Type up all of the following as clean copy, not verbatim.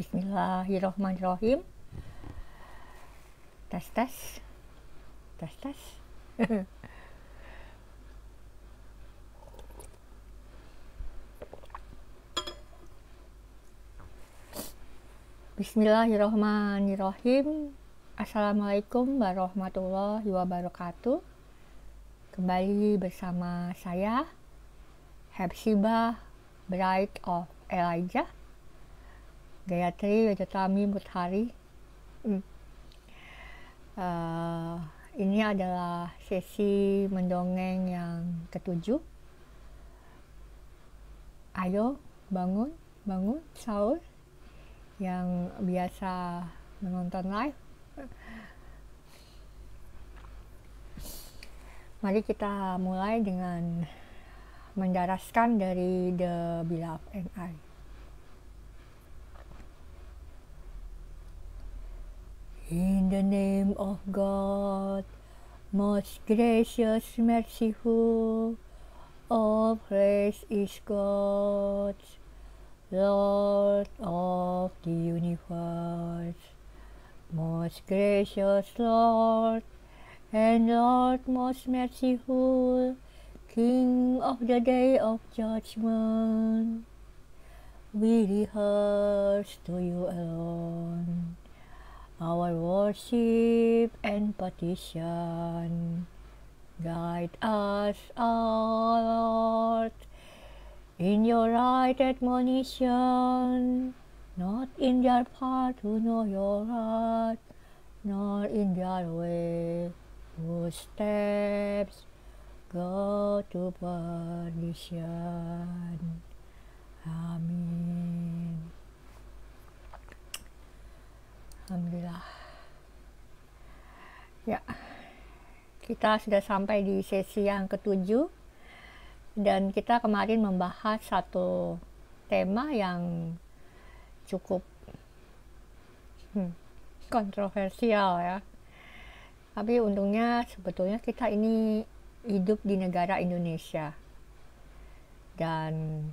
Bismillahirrahmanirrahim. Tes tes tes tes. Bismillahirrahmanirrahim. Assalamualaikum warahmatullahi wabarakatuh. Kembali bersama saya Hepzibah Bride of Elijah, Gayatri Wejatami Mutahari. Ini adalah sesi mendongeng yang ketujuh. Ayo bangun sahur yang biasa menonton live. Mari kita mulai dengan mendaraskan dari The Beloved and I. In the name of God, most gracious, merciful, all praise is God, Lord of the universe, most gracious Lord, and Lord most merciful, King of the day of judgment. We rehearse to you alone our worship and petition. Guide us, O Lord, in your right admonition, not in their path who know your heart, nor in their way whose steps go to perdition. Amin. Alhamdulillah. Ya, kita sudah sampai di sesi yang ketujuh, dan kita kemarin membahas satu tema yang cukup kontroversial ya. Tapi untungnya sebetulnya kita ini hidup di negara Indonesia, dan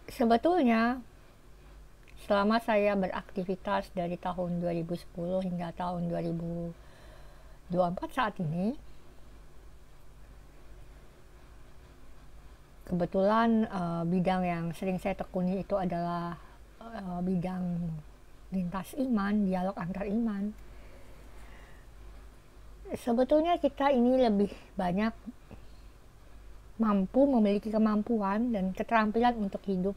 sebetulnya selama saya beraktivitas dari tahun 2010 hingga tahun 2024 saat ini, kebetulan bidang yang sering saya tekuni itu adalah bidang lintas iman, dialog antar iman. Sebetulnya kita ini lebih banyak memiliki kemampuan dan keterampilan untuk hidup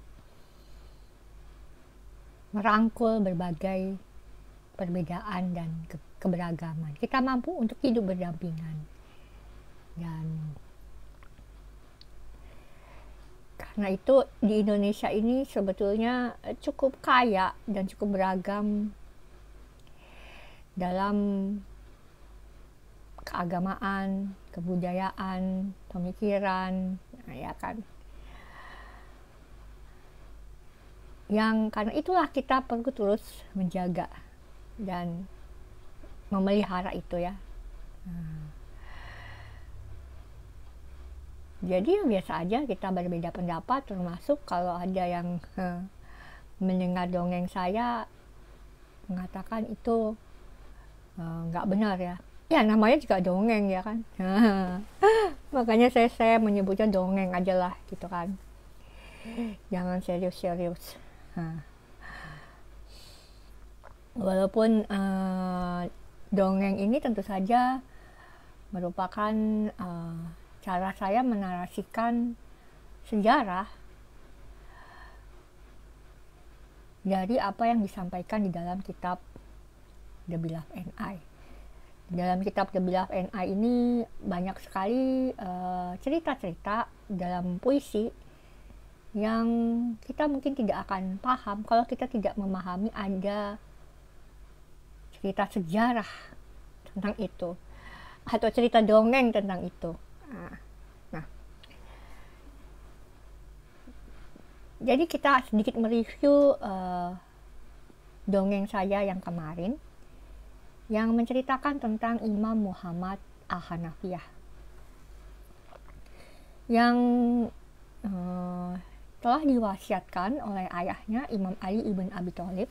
merangkul berbagai perbedaan dan keberagaman. Kita mampu untuk hidup berdampingan, dan karena itu di Indonesia ini sebetulnya cukup kaya dan cukup beragam dalam keagamaan, kebudayaan, pemikiran, ya kan. Yang karena itulah kita perlu terus menjaga dan memelihara itu ya. Jadi biasa aja kita berbeda pendapat, termasuk kalau ada yang mendengar dongeng saya mengatakan itu nggak benar ya. Ya namanya juga dongeng ya kan. Makanya saya menyebutnya dongeng aja lah gitu kan. Jangan serius-serius. Walaupun dongeng ini tentu saja merupakan cara saya menarasikan sejarah dari apa yang disampaikan di dalam kitab The Beloved and I. Dalam kitab The Beloved and I ini banyak sekali cerita-cerita dalam puisi yang kita mungkin tidak akan paham kalau kita tidak memahami ada cerita sejarah tentang itu atau cerita dongeng tentang itu. Nah, jadi kita sedikit mereview dongeng saya yang kemarin yang menceritakan tentang Imam Muhammad Al-Hanafiyah yang telah diwasiatkan oleh ayahnya Imam Ali ibn Abi Thalib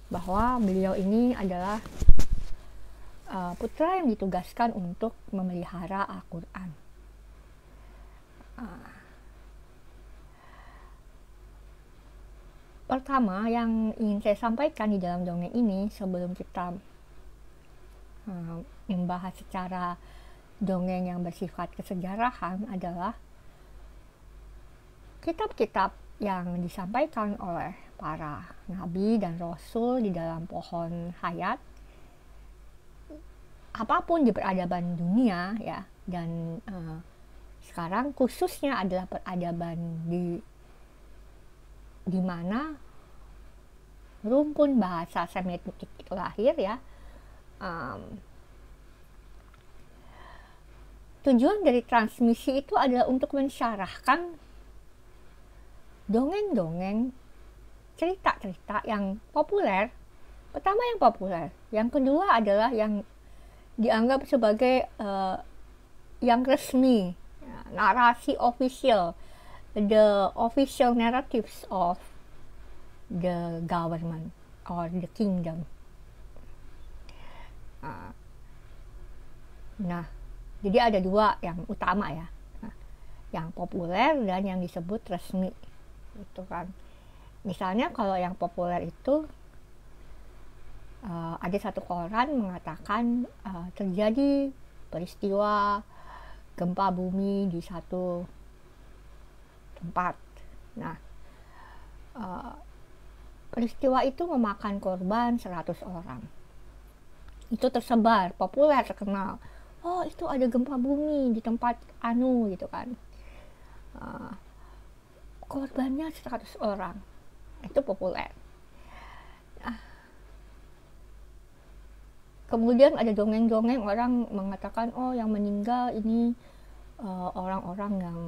bahwa beliau ini adalah putra yang ditugaskan untuk memelihara Al-Quran. Pertama yang ingin saya sampaikan di dalam dongeng ini sebelum kita membahas secara dongeng yang bersifat kesejarahan adalah kitab-kitab yang disampaikan oleh para nabi dan rasul di dalam pohon hayat, apapun di peradaban dunia ya, dan sekarang khususnya adalah peradaban di mana rumpun bahasa Semitik itu lahir ya. Tujuan dari transmisi itu adalah untuk mensyarahkan dongeng-dongeng, cerita-cerita yang populer. Pertama yang populer, yang kedua adalah yang dianggap sebagai yang resmi, narasi official, the official narratives of the government or the kingdom. Nah, jadi ada dua yang utama ya, yang populer dan yang disebut resmi, itu kan. Misalnya kalau yang populer itu ada satu koran mengatakan terjadi peristiwa gempa bumi di satu tempat. Nah, peristiwa itu memakan korban 100 orang. Itu tersebar, populer, terkenal. Oh, itu ada gempa bumi di tempat anu gitu kan. Korbannya 100 orang. Itu populer. Kemudian ada dongeng-dongeng orang mengatakan, oh yang meninggal ini orang-orang yang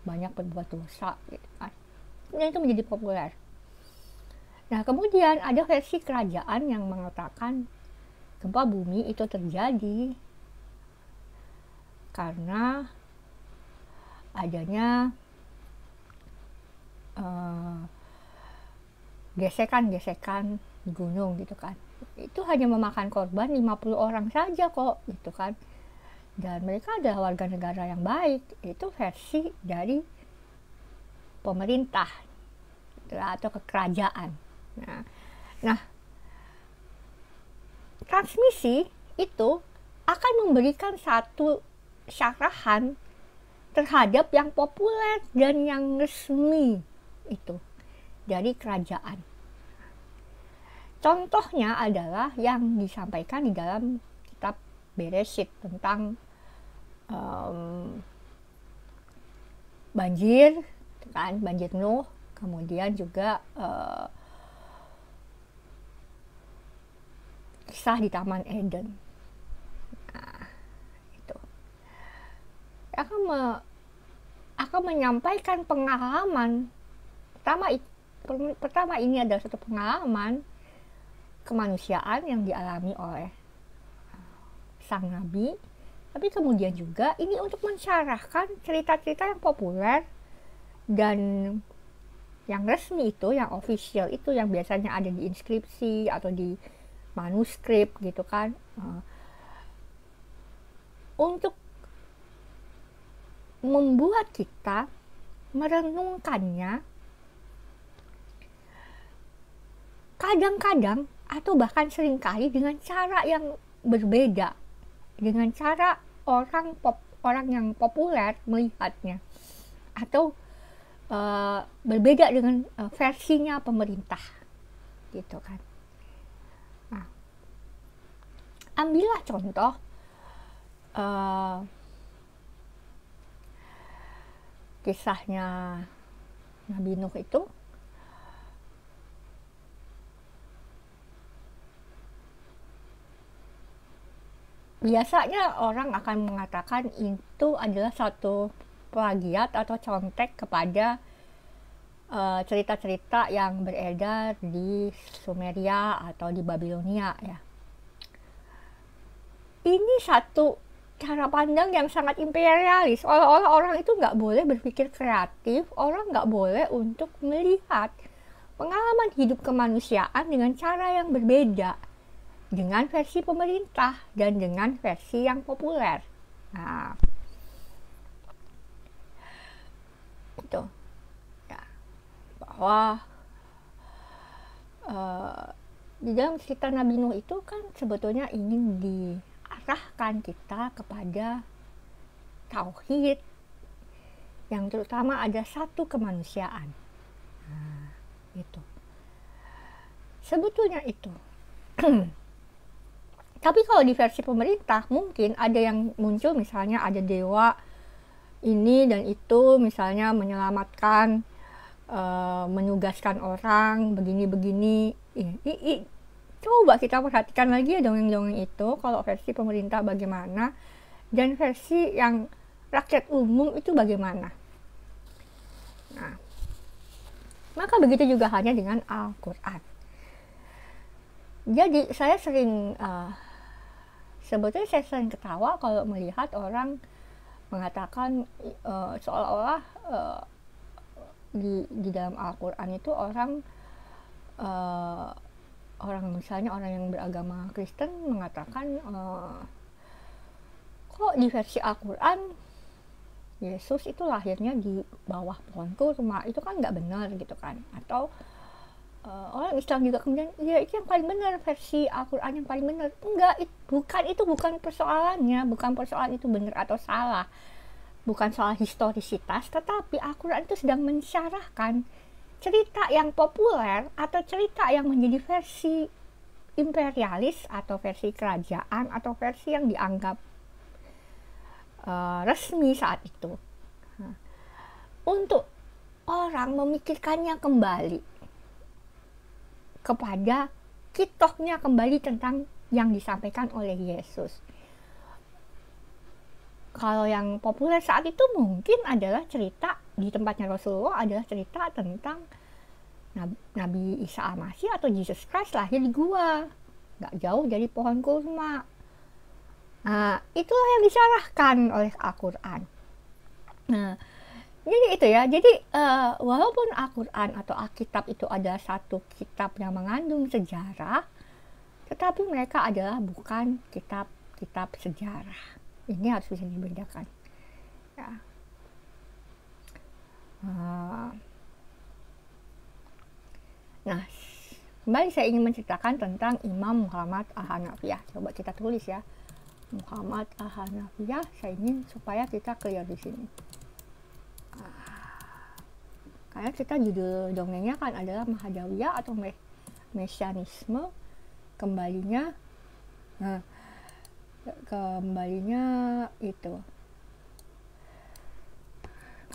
banyak berbuat dosa gitu kan. Dan itu menjadi populer. Nah, kemudian ada versi kerajaan yang mengatakan gempa bumi itu terjadi karena adanya gesekan-gesekan di gunung gitu kan. Itu hanya memakan korban 50 orang saja kok gitu kan. Dan mereka adalah warga negara yang baik. Itu versi dari pemerintah atau kekerajaan. Nah, transmisi itu akan memberikan satu syarahan terhadap yang populer dan yang resmi itu dari kerajaan. Contohnya adalah yang disampaikan di dalam kitab Bereshit tentang banjir, kan, banjir Nuh, kemudian juga kisah di Taman Eden. Nah, itu akan menyampaikan pengalaman. Pertama ini adalah satu pengalaman kemanusiaan yang dialami oleh sang nabi, tapi kemudian juga ini untuk mensyarahkan cerita-cerita yang populer dan yang resmi itu, yang official itu, yang biasanya ada di inskripsi atau di manuskrip gitu kan, untuk membuat kita merenungkannya kadang-kadang atau bahkan seringkali dengan cara yang berbeda, dengan cara orang yang populer melihatnya, atau berbeda dengan versinya pemerintah gitu kan. Nah, ambillah contoh kisahnya Nabi Nuh itu. Biasanya orang akan mengatakan itu adalah satu plagiat atau contek kepada cerita-cerita yang beredar di Sumeria atau di Babilonia ya. Ini satu cara pandang yang sangat imperialis. Seolah-olah orang itu nggak boleh berpikir kreatif, orang nggak boleh untuk melihat pengalaman hidup kemanusiaan dengan cara yang berbeda, dengan versi pemerintah dan dengan versi yang populer. Nah, itu ya, bahwa di dalam cerita Nabi Nuh itu kan sebetulnya ingin diarahkan kita kepada tauhid yang terutama ada satu kemanusiaan. Nah, itu sebetulnya itu. Tapi kalau di versi pemerintah mungkin ada yang muncul, misalnya ada dewa ini dan itu, misalnya menyelamatkan, menugaskan orang begini-begini. Coba kita perhatikan lagi ya dongeng-dongeng itu, kalau versi pemerintah bagaimana dan versi yang rakyat umum itu bagaimana. Nah, maka begitu juga hanya dengan Al-Quran. Jadi saya sering sebetulnya saya sering ketawa kalau melihat orang mengatakan seolah-olah di dalam Al-Quran itu orang misalnya orang yang beragama Kristen mengatakan kok di versi Al-Quran Yesus itu lahirnya di bawah pohon kurma, itu kan nggak benar gitu kan. Atau orang Islam juga kemudian, ya itu yang paling benar, versi Al-Quran yang paling benar. Enggak, itu bukan persoalannya, bukan persoalan itu benar atau salah, bukan soal historisitas, tetapi Al-Quran itu sedang mensyarahkan cerita yang populer atau cerita yang menjadi versi imperialis atau versi kerajaan atau versi yang dianggap resmi saat itu. Untuk orang memikirkannya kembali kepada kitohnya kembali tentang yang disampaikan oleh Yesus. Kalau yang populer saat itu mungkin adalah cerita di tempatnya Rasulullah, adalah cerita tentang Nabi Isa Al-Masih atau Jesus Christ lahir di gua, gak jauh dari pohon kurma. Nah, itulah yang disyarahkan oleh Al-Quran. Nah, jadi itu ya. Jadi walaupun Al-Quran atau Alkitab itu adalah satu kitab yang mengandung sejarah, tetapi mereka adalah bukan kitab-kitab sejarah. Ini harus bisa dibedakan. Ya. Nah, kembali saya ingin menceritakan tentang Imam Muhammad Al-Hanafiyah. Coba kita tulis ya. Muhammad Al-Hanafiyah, saya ingin supaya kita clear di sini. Karena kita judul dongengnya kan adalah Mahadawiyah atau Mesianisme, kembalinya itu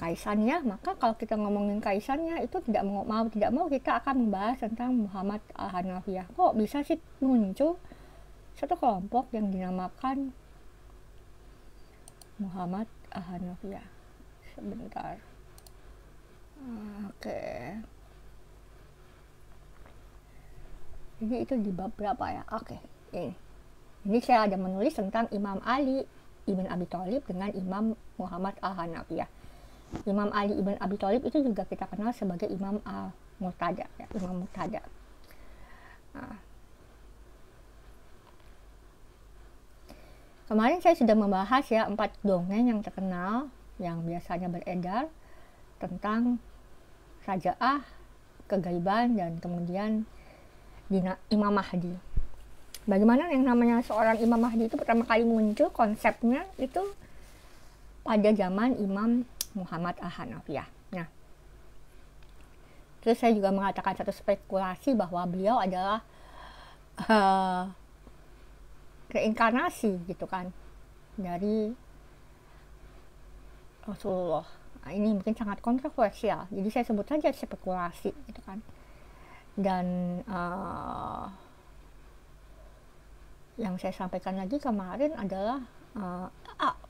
kaisannya. Maka kalau kita ngomongin kaisannya itu tidak mau kita akan membahas tentang Muhammad Al-Hanafiyah. Kok bisa sih muncul satu kelompok yang dinamakan Muhammad Al-Hanafiyah? Sebentar. Oke. Jadi itu di bab berapa ya? Oke, ini saya ada menulis tentang Imam Ali ibn Abi Thalib dengan Imam Muhammad Al-Hanafiyah. Imam Ali ibn Abi Thalib itu juga kita kenal sebagai Imam Al-Murtada, ya, Imam Murtada. Nah, kemarin saya sudah membahas ya 4 dongeng yang terkenal yang biasanya beredar tentang Rajaah, kegaiban, dan kemudian Imam Mahdi. Bagaimana yang namanya seorang Imam Mahdi itu pertama kali muncul konsepnya itu pada zaman Imam Muhammad Al-Hanafiyah. Nah, terus saya juga mengatakan satu spekulasi bahwa beliau adalah reinkarnasi gitu kan dari Rasulullah. Nah, ini mungkin sangat kontroversial, jadi saya sebut saja spekulasi gitu kan. Dan yang saya sampaikan lagi kemarin adalah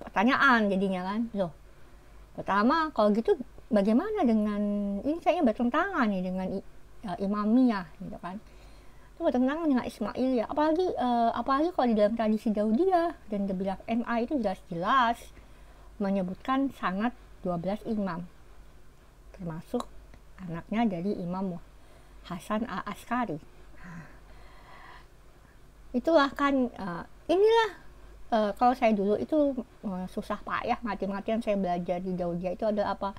pertanyaan jadinya kan, loh, pertama kalau gitu bagaimana dengan ini, kayaknya bertentangan nih dengan imamiyah gitu kan. bertentangan dengan Ismailiyah. Apalagi kalau di dalam tradisi Daudiyah dan The Beloved NI itu jelas-jelas menyebutkan sanad 12 imam, termasuk anaknya dari Imam Hasan Al-Askari. Itulah kan, inilah kalau saya dulu itu susah payah mati-matian saya belajar di Daudiyah itu adalah apa.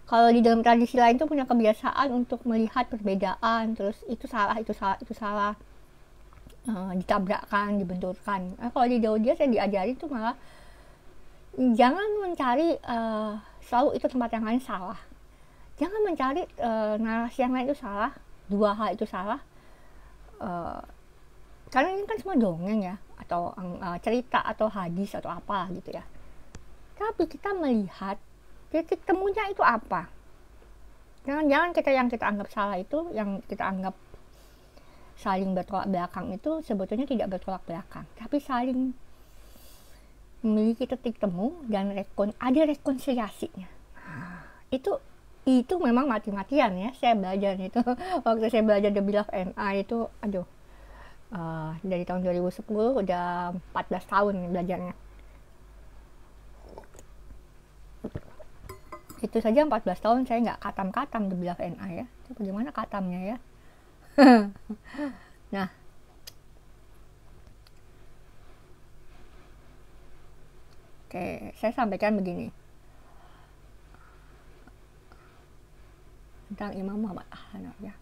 Kalau di dalam tradisi lain tuh punya kebiasaan untuk melihat perbedaan, terus itu salah, ditabrakkan, dibenturkan. Kalau di Daudiyah saya diajari tuh malah jangan mencari selalu itu tempat yang lain salah. Jangan mencari narasi yang lain itu salah, dua hal itu salah. Karena ini kan semua dongeng ya, atau cerita atau hadis atau apa gitu ya. Tapi kita melihat titik temunya itu apa. Jangan yang kita anggap salah itu, yang kita anggap saling bertolak belakang itu sebetulnya tidak bertolak belakang, tapi saling memiliki titik temu dan ada rekonsiliasinya. Itu memang mati-matian ya saya belajar itu. Waktu saya belajar The Beloved NI itu, dari tahun 2010 udah 14 tahun belajarnya. Itu saja 14 tahun saya nggak katam-katam The Beloved NI ya. Bagaimana katamnya ya? Nah, oke, saya sampaikan begini tentang Imam Muhammad Al-Hanafi ya.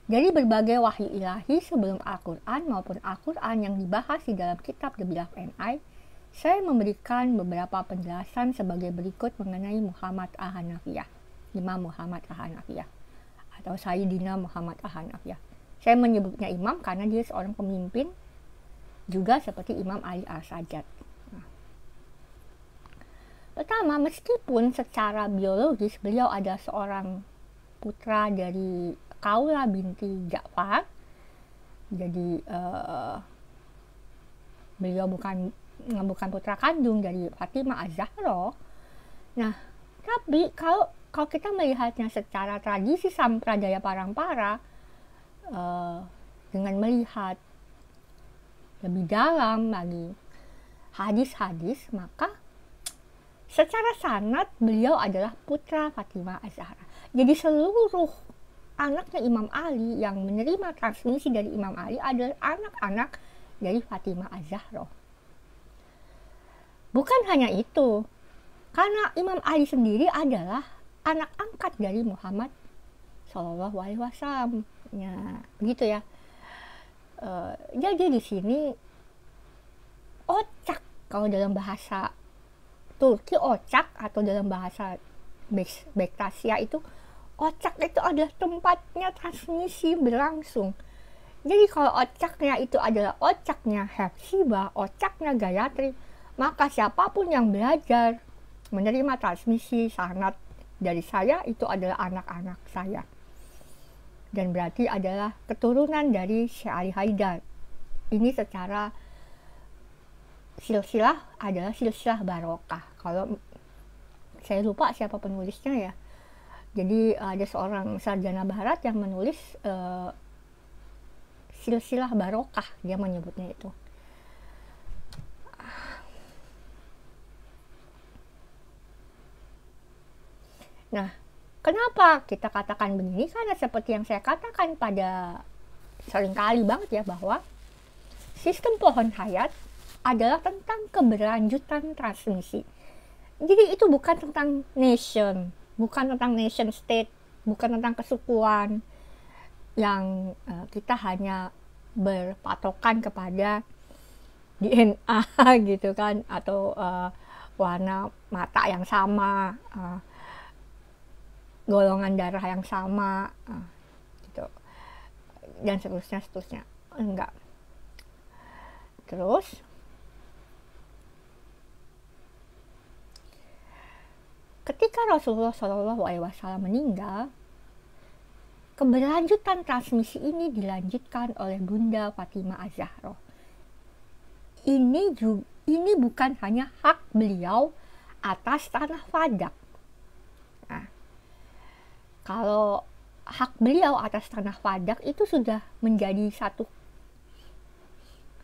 Dari berbagai wahyu ilahi sebelum Al-Quran maupun Al-Quran yang dibahas di dalam kitab The Beloved NI, saya memberikan beberapa penjelasan sebagai berikut mengenai Muhammad Al-Hanafiyah, Imam Muhammad Al-Hanafiyah, atau Sayyidina Muhammad Al-Hanafiyah. Saya menyebutnya imam karena dia seorang pemimpin, juga seperti Imam Ali Al-Sajjad. Pertama, meskipun secara biologis beliau adalah seorang putra dari Khawlah binti Ja'far, jadi beliau bukan putra kandung dari Fatimah Az-Zahra. Nah, tapi kalau kita melihatnya secara tradisi sampradaya parampara, dengan melihat lebih dalam lagi hadis-hadis, maka secara sanad beliau adalah putra Fatimah Az-Zahra. Jadi seluruh anaknya Imam Ali yang menerima transmisi dari Imam Ali adalah anak-anak dari Fatimah Az-Zahra. Bukan hanya itu, karena Imam Ali sendiri adalah anak angkat dari Muhammad Shallallahu Alaihi Wasallam, ya, begitu ya. Jadi di sini ocak, kalau dalam bahasa Turki ocak, atau dalam bahasa Bektasia itu ocak itu adalah tempatnya transmisi berlangsung. Jadi kalau ocaknya itu adalah ocaknya Hepzibah, ocaknya Gayatri, maka siapapun yang belajar menerima transmisi sanad dari saya itu adalah anak-anak saya, dan berarti adalah keturunan dari Syekh Ali Haidar. Ini secara silsilah adalah silsilah barokah. Kalau saya lupa siapa penulisnya ya. Jadi ada seorang sarjana barat yang menulis silsilah barokah, dia menyebutnya itu. Nah, kenapa kita katakan begini? Karena seperti yang saya katakan pada seringkali banget ya, bahwa sistem pohon hayat adalah tentang keberlanjutan transmisi. Jadi itu bukan tentang nation, bukan tentang nation state, bukan tentang kesukuan yang kita hanya berpatokan kepada DNA gitu kan, atau warna mata yang sama, golongan darah yang sama, gitu, dan seterusnya. Enggak. Terus ketika Rasulullah SAW meninggal, keberlanjutan transmisi ini dilanjutkan oleh Bunda Fatimah Az-Zahra. Ini bukan hanya hak beliau atas tanah Fadak. Nah, kalau hak beliau atas tanah Padak itu sudah menjadi satu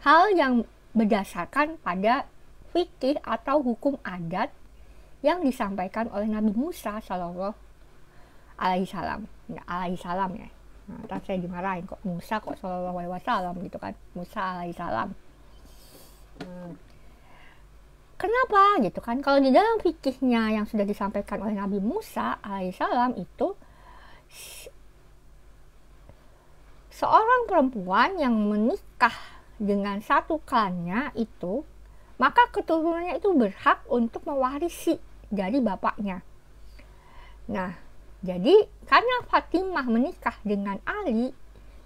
hal yang berdasarkan pada fikih atau hukum adat yang disampaikan oleh Nabi Musa Shallallahu Alaihi Wasallam. Ya, alaihi salam ya. Nah, ntar saya dimarahin kok Musa kok Shallallahu Alaihi Wasallam gitu kan. Musa alaihi salam. Kenapa gitu kan? Kalau di dalam fikihnya yang sudah disampaikan oleh Nabi Musa alaihissalam itu seorang perempuan yang menikah dengan satu klannya itu, maka keturunannya itu berhak untuk mewarisi dari bapaknya. Nah, jadi karena Fatimah menikah dengan Ali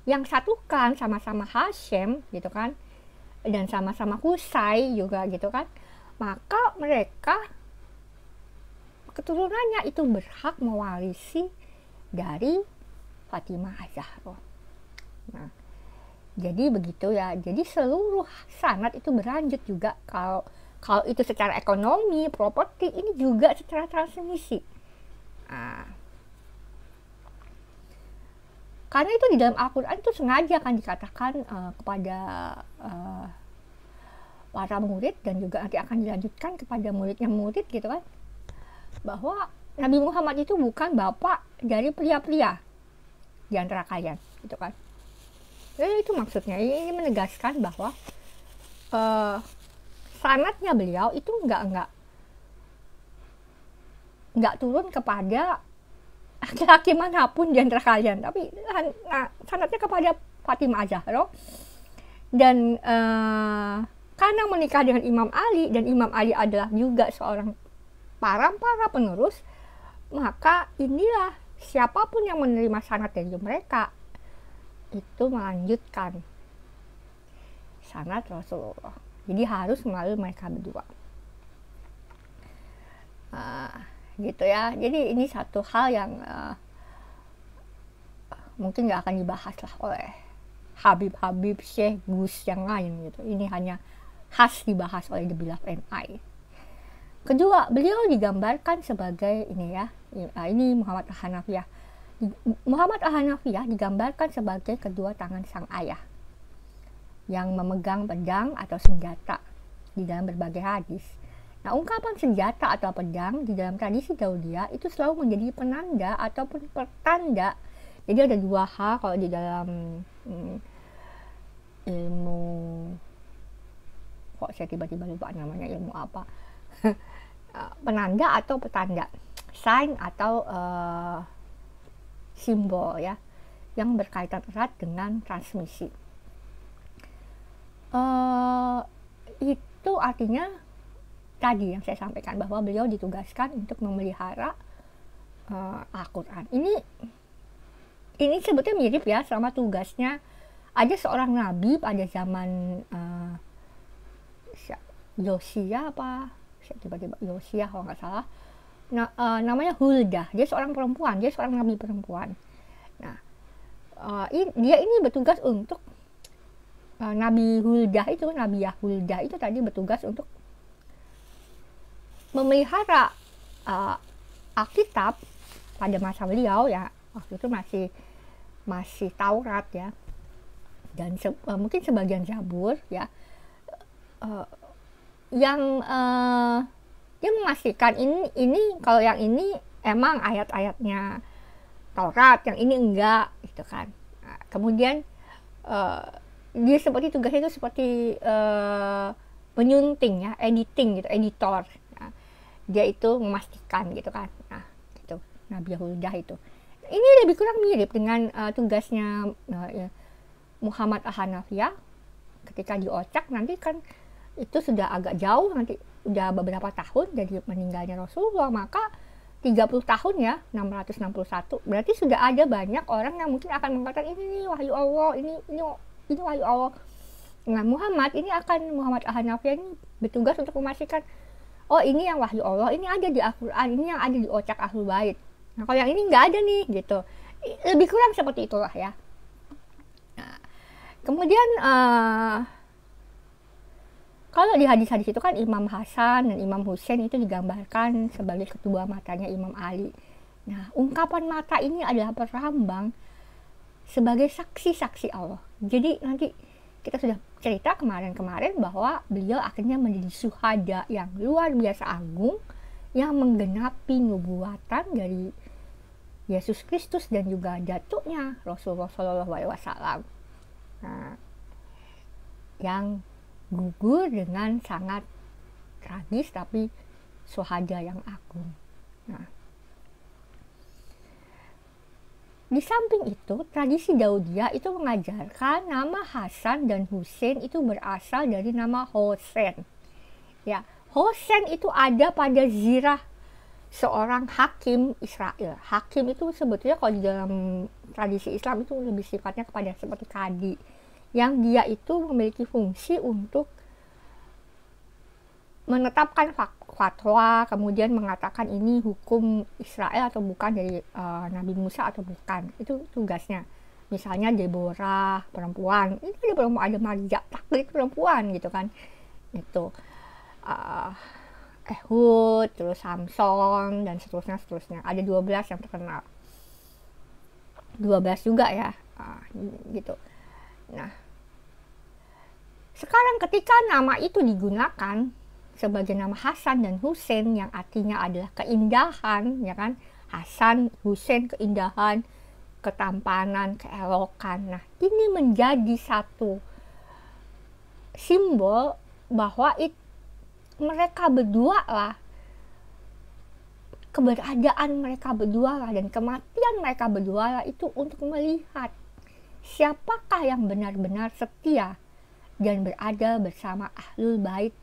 yang satu klan sama-sama Hashim gitu kan, dan sama-sama Qusay juga gitu kan, maka mereka keturunannya itu berhak mewarisi dari Fatimah Az-Zahra. Nah, jadi begitu ya. Jadi seluruh sanad itu berlanjut juga, kalau itu secara ekonomi, properti, ini juga secara transmisi. Nah, karena itu di dalam Al-Quran itu sengaja kan dikatakan kepada para murid, dan juga nanti akan dilanjutkan kepada muridnya murid gitu kan, bahwa Nabi Muhammad itu bukan bapak dari pria-pria di antara kalian gitu kan. Jadi itu maksudnya, ini menegaskan bahwa sanadnya beliau itu nggak turun kepada laki-laki manapun di antara kalian, tapi sanadnya kepada Fatimah Az-Zahra. Dan karena menikah dengan Imam Ali, dan Imam Ali adalah juga seorang para penerus, maka inilah siapapun yang menerima sanad dari mereka itu melanjutkan sanad Rasulullah. Jadi harus melalui mereka berdua. Gitu ya. Jadi ini satu hal yang mungkin gak akan dibahas lah oleh Habib Syekh Gus yang lain gitu. Ini hanya khas dibahas oleh The Beloved NI. Kedua, beliau digambarkan sebagai ini ya, ini Muhammad Al-Hanafiyah. Muhammad Al-Hanafiyah digambarkan sebagai kedua tangan sang ayah yang memegang pedang atau senjata di dalam berbagai hadis. Nah, ungkapan senjata atau pedang di dalam tradisi Daudiyah itu selalu menjadi penanda ataupun pertanda. Jadi ada dua hal kalau di dalam ilmu, kok saya tiba-tiba lupa namanya ilmu apa, penanda atau petanda, sign atau simbol ya, yang berkaitan erat dengan transmisi. Itu artinya tadi yang saya sampaikan, bahwa beliau ditugaskan untuk memelihara Al-Quran. Ini sebetulnya mirip ya sama tugasnya ada seorang nabi pada zaman Yosia apa, tiba-tiba Yosia kalau nggak salah. Namanya Huldah, dia seorang perempuan, dia seorang nabi perempuan. Nah, dia ini bertugas untuk Nabi Huldah itu tadi bertugas untuk memelihara Alkitab pada masa beliau ya, waktu itu masih Taurat ya, dan mungkin sebagian Zabur ya, yang dia memastikan ini kalau yang ini emang ayat-ayatnya Taurat, yang ini enggak gitu kan. Nah, kemudian dia seperti tugasnya itu seperti penyunting ya, editing gitu, editor. Nah, dia itu memastikan gitu kan. Nah, gitu Nabi Huldah itu. Ini lebih kurang mirip dengan tugasnya Muhammad Al-Hanafiyah ketika di Ocak. Nanti kan itu sudah agak jauh, nanti udah beberapa tahun dari meninggalnya Rasulullah, maka 30 tahun ya, 661. Berarti sudah ada banyak orang yang mungkin akan mengatakan ini wahyu Allah, ini wahyu Allah. Nah, Muhammad Al-Hanafiyah ini bertugas untuk memastikan, oh ini yang wahyu Allah, ini ada di Al-Quran, ini yang ada di Ocak Ahlul Bait. Nah, kalau yang ini nggak ada nih gitu. Lebih kurang seperti itulah ya. Nah, kemudian kalau di hadis-hadis itu kan Imam Hasan dan Imam Husain itu digambarkan sebagai kedua matanya Imam Ali. Nah, ungkapan mata ini adalah perlambang sebagai saksi-saksi Allah. Jadi nanti kita sudah cerita kemarin-kemarin bahwa beliau akhirnya menjadi syuhada yang luar biasa agung yang menggenapi nubuatan dari Yesus Kristus dan juga datuknya Rasulullah SAW. Nah, yang gugur dengan sangat tragis tapi syuhada yang agung. Nah, di samping itu, tradisi Daudiyah itu mengajarkan nama Hasan dan Husain itu berasal dari nama Hosen. Ya, Hosen itu ada pada zirah seorang hakim Israel. Hakim itu sebetulnya kalau di dalam tradisi Islam itu lebih sifatnya kepada seperti kadi, yang dia itu memiliki fungsi untuk menetapkan fatwa, kemudian mengatakan ini hukum Israel atau bukan dari Nabi Musa atau bukan. Itu tugasnya. Misalnya Deborah, perempuan, ini ada Maria taklid perempuan gitu kan. Itu Ehud, terus Samson dan seterusnya. Ada 12 yang terkenal. 12 juga ya. Gitu. Nah, sekarang ketika nama itu digunakan sebagai nama Hasan dan Husain yang artinya adalah keindahan, ya kan? Hasan, Husain, keindahan, ketampanan, keelokan. Nah, ini menjadi satu simbol bahwa mereka berdua lah, keberadaan mereka berdua lah dan kematian mereka berdua lah itu untuk melihat siapakah yang benar-benar setia dan berada bersama Ahlul Bait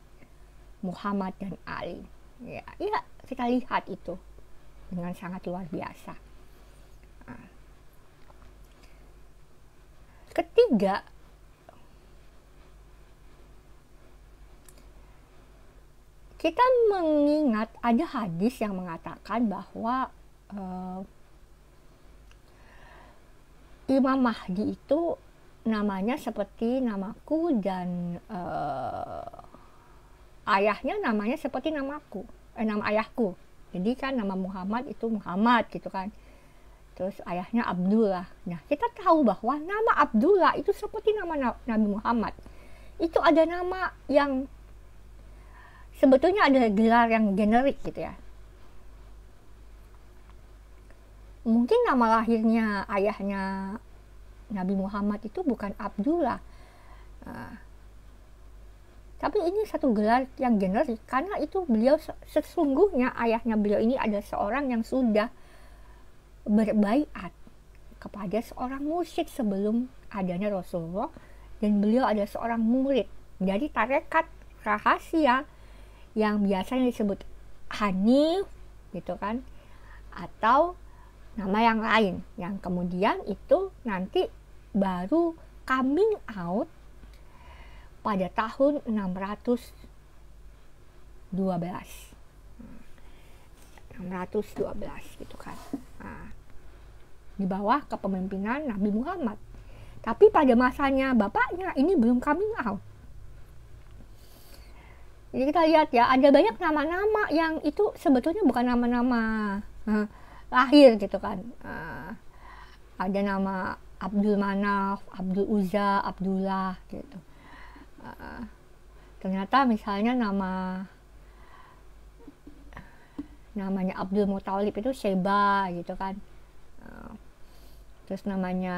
Muhammad dan Ali. Ya, kita lihat itu dengan sangat luar biasa. Nah, ketiga, kita mengingat ada hadis yang mengatakan bahwa Imam Mahdi itu namanya seperti namaku dan ayahnya namanya seperti namaku, nama ayahku. Jadi kan nama Muhammad itu Muhammad gitu kan. Terus ayahnya Abdullah. Nah, kita tahu bahwa nama Abdullah itu seperti nama Nabi Muhammad. Itu ada nama yang sebetulnya ada gelar yang generik gitu ya. Mungkin nama lahirnya ayahnya Nabi Muhammad itu bukan Abdullah. Tapi ini satu gelar yang generik karena itu beliau sesungguhnya ayahnya beliau ini ada seorang yang sudah berbaiat kepada seorang musyrik sebelum adanya Rasulullah, dan beliau ada seorang murid dari tarekat rahasia yang biasanya disebut Hanif gitu kan, atau nama yang lain yang kemudian itu nanti baru coming out pada tahun 612 gitu kan. Nah, di bawah kepemimpinan Nabi Muhammad. Tapi pada masanya bapaknya ini belum coming out. Jadi kita lihat ya, ada banyak nama-nama yang itu sebetulnya bukan nama-nama lahir gitu kan. Ada nama Abdul Manaf, Abdul Uzza, Abdullah gitu. Ternyata misalnya namanya Abdul Muthalib itu Sheba gitu kan. Terus namanya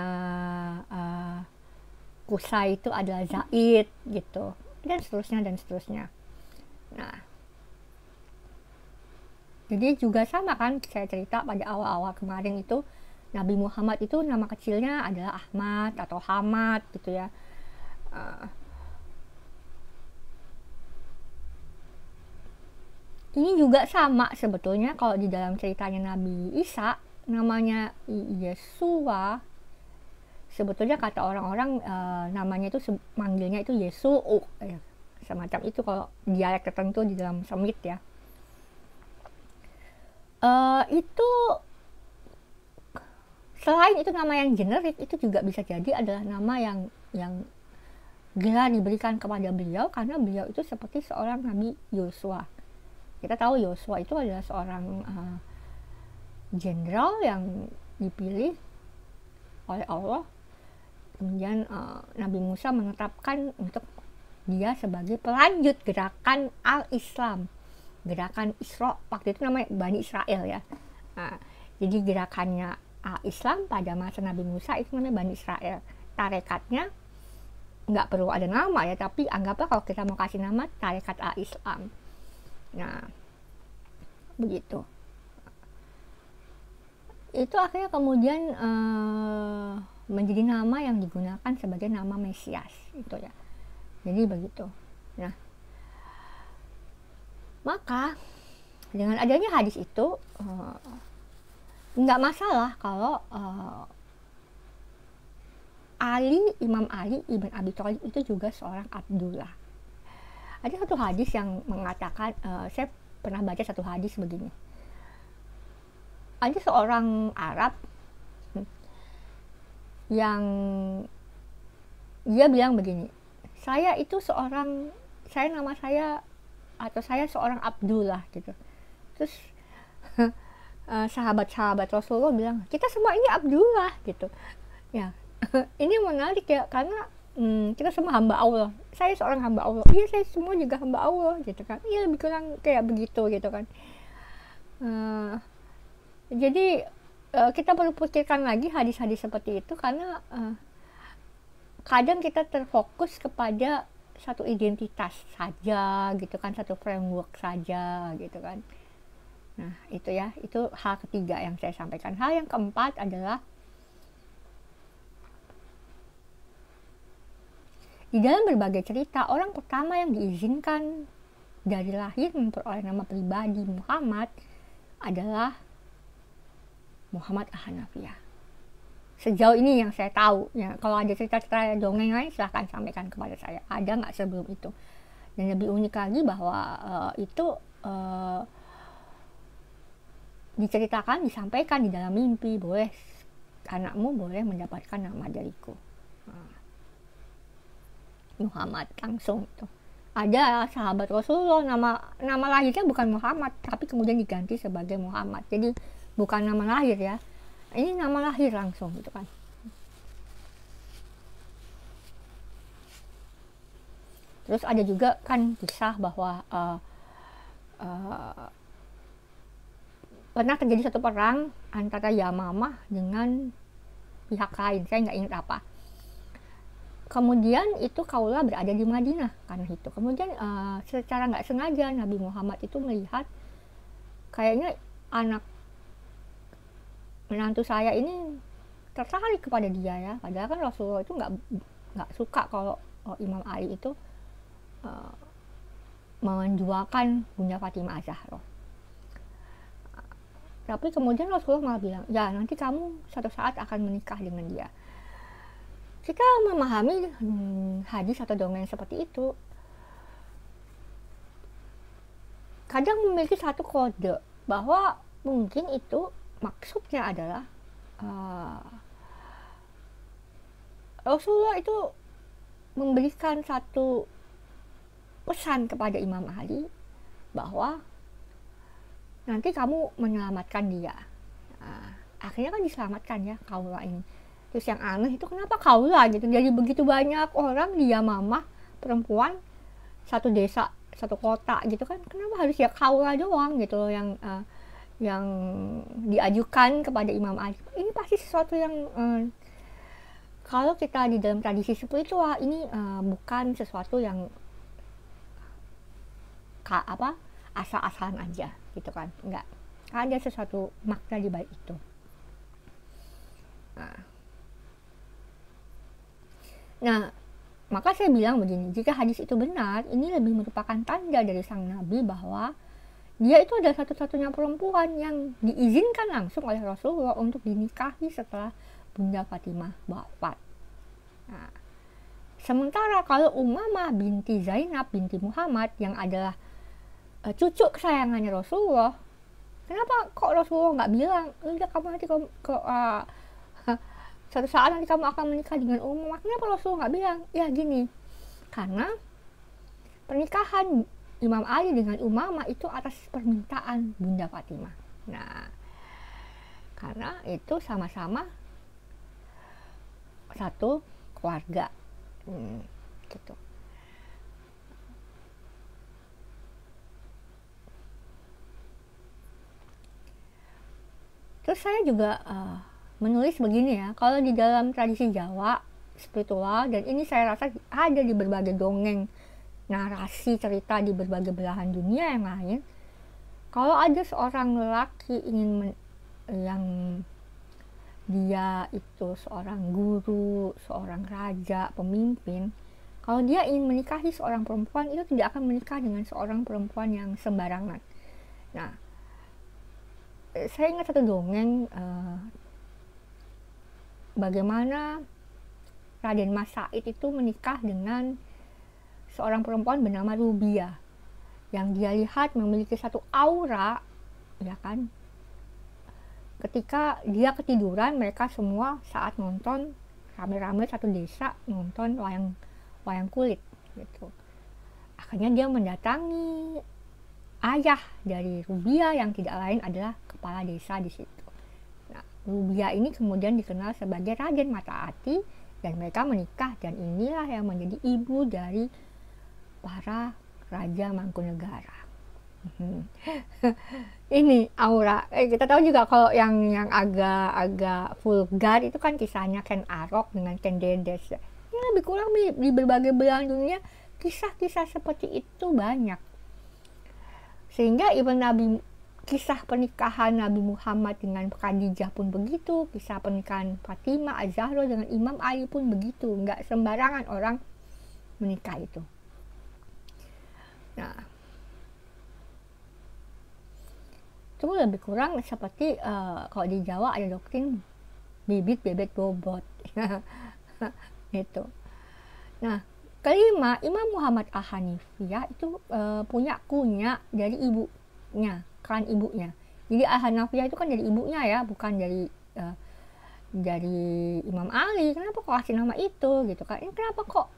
Qusay itu adalah Zaid gitu, dan seterusnya. Nah, jadi juga sama kan, saya cerita pada awal-awal kemarin itu Nabi Muhammad itu nama kecilnya adalah Ahmad atau Hamad gitu ya. Ini juga sama sebetulnya kalau di dalam ceritanya Nabi Isa, namanya Yesua. Sebetulnya kata orang-orang namanya itu manggilnya itu Yesu, semacam itu kalau dialek tertentu di dalam Semit ya. Itu selain itu nama yang generik, itu juga bisa jadi adalah nama yang gelar diberikan kepada beliau karena beliau itu seperti seorang Nabi Yosua. Kita tahu Yosua itu adalah seorang jenderal yang dipilih oleh Allah. Kemudian Nabi Musa menetapkan untuk dia sebagai pelanjut gerakan Al-Islam, gerakan Isra, waktu itu namanya Bani Israel ya. Nah, jadi gerakannya Al-Islam pada masa Nabi Musa itu namanya Bani Israel. Tarekatnya nggak perlu ada nama ya, tapi anggaplah kalau kita mau kasih nama tarekat Al-Islam. Nah, begitu. Itu akhirnya kemudian menjadi nama yang digunakan sebagai nama Mesias itu ya. Jadi begitu. Nah, maka dengan adanya hadis itu nggak masalah kalau Imam Ali ibn Abi Thalib itu juga seorang Abdullah. Ada satu hadis yang mengatakan, saya pernah baca satu hadis begini. Ada seorang Arab yang dia bilang begini, saya nama saya seorang Abdullah gitu. Terus sahabat-sahabat Rasulullah bilang, kita semua ini Abdullah gitu. Ya, ini menarik ya, karena kita semua hamba Allah. Saya seorang hamba Allah. Iya, saya semua juga hamba Allah gitu kan. Iya, lebih kurang kayak begitu gitu kan. Jadi kita perlu pikirkan lagi hadis-hadis seperti itu, karena kadang kita terfokus kepada satu identitas saja gitu kan, satu framework saja gitu kan. Nah, itu ya, itu hal ketiga yang saya sampaikan. Hal yang keempat adalah di dalam berbagai cerita, orang pertama yang diizinkan dari lahir memperoleh nama pribadi Muhammad adalah Muhammad Al-Hanafiyah. Sejauh ini yang saya tahu ya, kalau ada cerita-cerita dongeng lain silahkan sampaikan kepada saya, ada nggak sebelum itu. Dan lebih unik lagi bahwa itu diceritakan, disampaikan di dalam mimpi, boleh anakmu boleh mendapatkan nama dariku, Muhammad, langsung itu. Ada sahabat Rasulullah nama lahirnya bukan Muhammad, tapi kemudian diganti sebagai Muhammad. Jadi bukan nama lahir ya, ini nama lahir langsung gitu kan. Terus ada juga kan kisah bahwa pernah terjadi satu perang antara Yamamah dengan pihak lain, saya nggak ingat apa. Kemudian itu Kaula berada di Madinah karena itu. Kemudian secara nggak sengaja Nabi Muhammad itu melihat kayaknya anak menantu saya ini tertarik kepada dia ya. Padahal kan Rasulullah itu nggak suka kalau Imam Ali itu menjualkan Bunda Fatimah Az-Zahra. Tapi kemudian Rasulullah malah bilang, ya nanti kamu suatu saat akan menikah dengan dia. Kita memahami hadis atau dongeng seperti itu kadang memiliki satu kode bahwa mungkin itu maksudnya adalah Rasulullah itu memberikan satu pesan kepada Imam Ali bahwa nanti kamu menyelamatkan dia. Akhirnya kan diselamatkan ya Kaula ini. Terus yang aneh itu kenapa Kaula gitu, jadi begitu banyak orang di Yamamah perempuan satu desa satu kota gitu kan, kenapa harus ya Kaula doang gitu loh yang diajukan kepada Imam Ali. Ini pasti sesuatu yang kalau kita di dalam tradisi spiritual ini bukan sesuatu yang asal-asalan aja gitu kan, enggak, ada sesuatu makna di balik itu. Nah, maka saya bilang begini, jika hadis itu benar, ini lebih merupakan tanda dari sang Nabi bahwa dia itu adalah satu-satunya perempuan yang diizinkan langsung oleh Rasulullah untuk dinikahi setelah Bunda Fatimah wafat. Nah, sementara kalau Umamah binti Zainab binti Muhammad yang adalah cucu kesayangannya Rasulullah, kenapa kok Rasulullah nggak bilang, udah kamu nanti suatu saat nanti kamu akan menikah dengan Umamah? Kenapa Rasulullah nggak bilang? Ya gini, karena pernikahan Imam Ali dengan Umamah itu atas permintaan Bunda Fatimah. Nah, karena itu sama-sama satu keluarga. Gitu. Terus saya juga menulis begini ya, kalau di dalam tradisi Jawa spiritual, dan ini saya rasa ada di berbagai dongeng, narasi, cerita di berbagai belahan dunia yang lain, kalau ada seorang lelaki yang dia itu seorang guru, seorang raja, pemimpin, kalau dia ingin menikahi seorang perempuan, itu tidak akan menikah dengan seorang perempuan yang sembarangan. Nah, saya ingat satu dongeng bagaimana Raden Mas Said itu menikah dengan seorang perempuan bernama Rubia, yang dia lihat memiliki satu aura, ya kan. Ketika dia ketiduran, mereka semua saat nonton rame-rame satu desa nonton wayang kulit gitu. Akhirnya dia mendatangi ayah dari Rubia yang tidak lain adalah kepala desa di situ. Nah, Rubia ini kemudian dikenal sebagai Raden Mataati, dan mereka menikah, dan inilah yang menjadi ibu dari para raja Mangkunegara. Ini aura. Kita tahu juga kalau yang agak vulgar itu kan kisahnya Ken Arok dengan Ken Dedes. Ini lebih kurang di berbagai belahan dunia kisah-kisah seperti itu banyak. Sehingga kisah pernikahan Nabi Muhammad dengan Khadijah pun begitu, kisah pernikahan Fatimah Az-Zahra dengan Imam Ali pun begitu. Nggak sembarangan orang menikah itu. Nah, itu lebih kurang seperti kalau di Jawa ada doktrin bibit bebek bobot. Gitu. Nah, kelima, Imam Muhammad Al-Hanifiyah itu punya kunya dari ibunya, klan ibunya. Jadi Al-Hanifiyah itu kan dari ibunya ya, bukan dari Imam Ali. Kenapa kok kasih nama itu gitu kan? Ini kenapa kok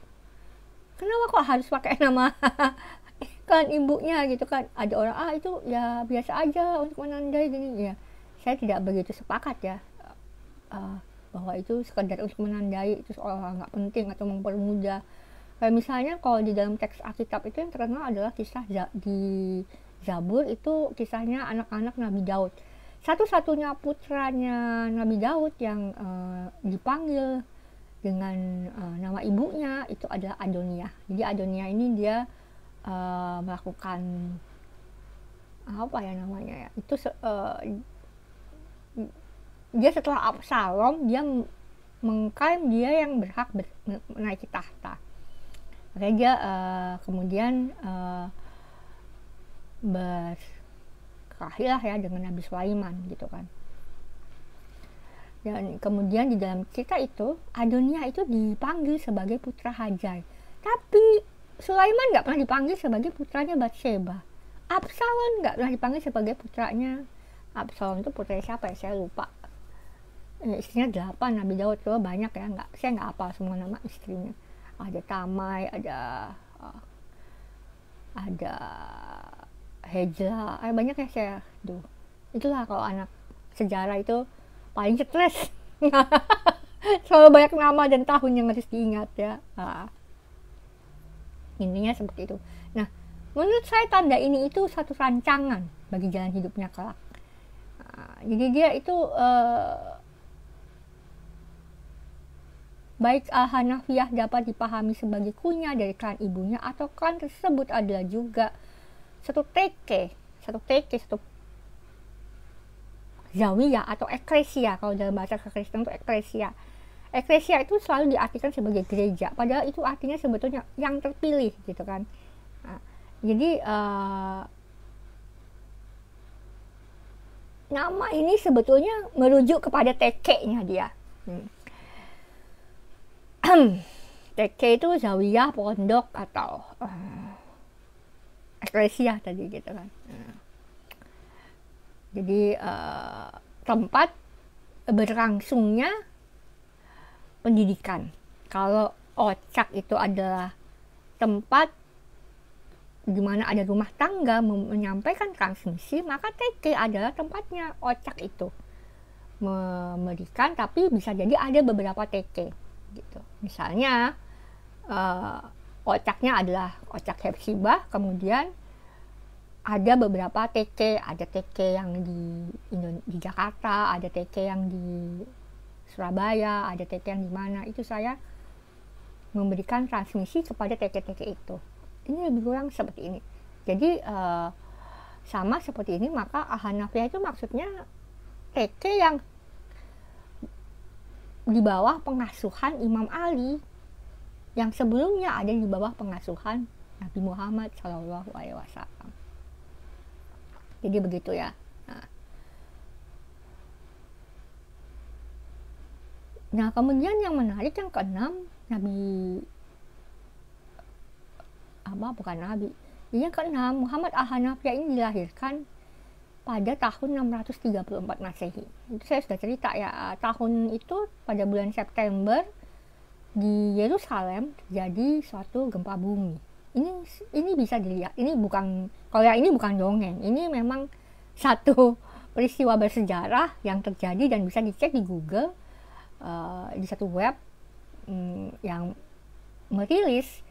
harus pakai nama klan ibunya gitu kan? Ada orang itu ya biasa aja untuk menandai gini ya. Saya tidak begitu sepakat ya bahwa itu sekedar untuk menandai, itu seolah nggak penting atau mempermudah. Kayak misalnya kalau di dalam teks Alkitab itu yang terkenal adalah kisah di Zabur, itu kisahnya anak-anak Nabi Daud. Satu-satunya putranya Nabi Daud yang dipanggil dengan nama ibunya itu adalah Adonia. Jadi Adonia ini dia melakukan apa ya namanya ya? Itu dia setelah Absalom dia mengklaim dia yang berhak menaiki tahta. Makanya dia kemudian berkelahilah ya dengan Nabi Sulaiman gitu kan. Dan kemudian di dalam cerita itu Adonia itu dipanggil sebagai putra Hajar, tapi Sulaiman nggak pernah dipanggil sebagai putranya Bathsheba. Absalom nggak pernah dipanggil sebagai putranya. Absalom itu putranya siapa ya, saya lupa. Istrinya 8, Nabi Daud itu banyak ya, saya nggak hafal semua nama istrinya. Ada Tamai, ada Hejla, banyak ya saya. Itulah kalau anak sejarah itu paling stres. Selalu banyak nama dan tahun yang harus diingat ya. Intinya seperti itu. Nah, menurut saya tanda ini itu satu rancangan bagi jalan hidupnya kelak. Jadi dia itu baik Al-Hanafiyah dapat dipahami sebagai kunya dari klan ibunya, atau klan tersebut adalah juga satu zawiyah atau eklesia. Kalau dalam bahasa Kristen itu eklesia. Eklesia itu selalu diartikan sebagai gereja, padahal itu artinya sebetulnya yang terpilih gitu kan. Jadi nama ini sebetulnya merujuk kepada TK-nya dia. TK itu zawiyah, pondok, atau eklesia tadi gitu kan. Jadi tempat berlangsungnya pendidikan. Kalau Ocak itu adalah tempat di mana ada rumah tangga menyampaikan transmisi, maka TK adalah tempatnya Ocak itu memberikan, tapi bisa jadi ada beberapa TK gitu. Misalnya ocaknya adalah ocak Hepzibah, kemudian ada beberapa TK, ada TK yang di Jakarta, ada TK yang di Surabaya, ada TK yang di mana. Itu saya memberikan transmisi kepada TK-TK itu. Ini lebih kurang seperti ini. Jadi sama seperti ini, maka Ahanafiyah itu maksudnya TK yang di bawah pengasuhan Imam Ali, yang sebelumnya ada di bawah pengasuhan Nabi Muhammad SAW. Jadi begitu ya. Nah, kemudian yang menarik yang keenam, yang keenam, Muhammad Al-Hanafiyah ini dilahirkan pada tahun 634 Masehi. Itu saya sudah cerita ya, tahun itu pada bulan September di Yerusalem terjadi suatu gempa bumi. Ini bisa dilihat. Ini bukan dongeng. Ini memang satu peristiwa bersejarah yang terjadi dan bisa dicek di Google, di satu web yang merilis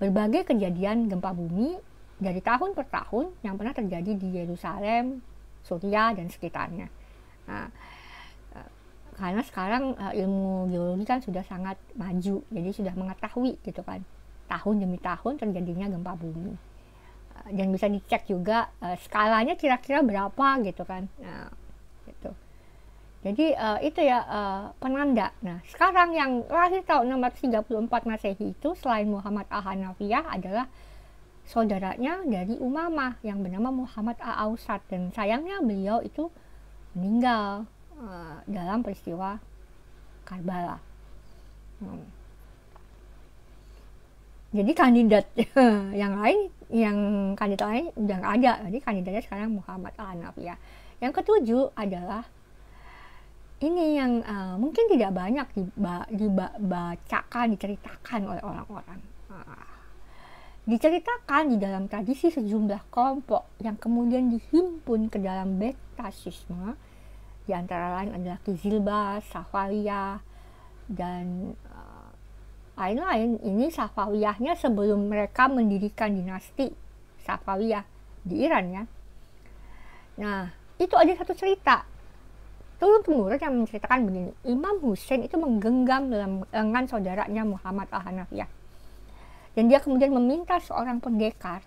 berbagai kejadian gempa bumi dari tahun per tahun yang pernah terjadi di Yerusalem, Suriah dan sekitarnya. Nah, karena sekarang ilmu geologi kan sudah sangat maju, jadi sudah mengetahui gitu kan, tahun demi tahun terjadinya gempa bumi, dan bisa dicek juga skalanya kira-kira berapa gitu kan. Nah, gitu. Jadi itu ya penanda. Nah, sekarang yang lahir tahun 634 Masehi itu selain Muhammad Al-Hanafiyah adalah saudaranya dari Umamah yang bernama Muhammad Al-Ausat, dan sayangnya beliau itu meninggal dalam peristiwa Karbala. Jadi kandidat yang kandidat lain udah nggak ada. Jadi kandidatnya sekarang Muhammad Al-Hanafiyah. Yang ketujuh adalah ini yang mungkin tidak banyak diceritakan oleh orang-orang. Diceritakan di dalam tradisi sejumlah kelompok yang kemudian dihimpun ke dalam Bektasisme, di antara lain adalah Kizilbas, Safawiyah, dan lain-lain. Ini Safawiyahnya sebelum mereka mendirikan dinasti Safawiyah di Iran ya. Nah, itu ada satu cerita turun-temurun yang menceritakan begini. Imam Hussein itu menggenggam dalam lengan saudaranya Muhammad Al-Hanafiyah. Dan dia kemudian meminta seorang pendekar.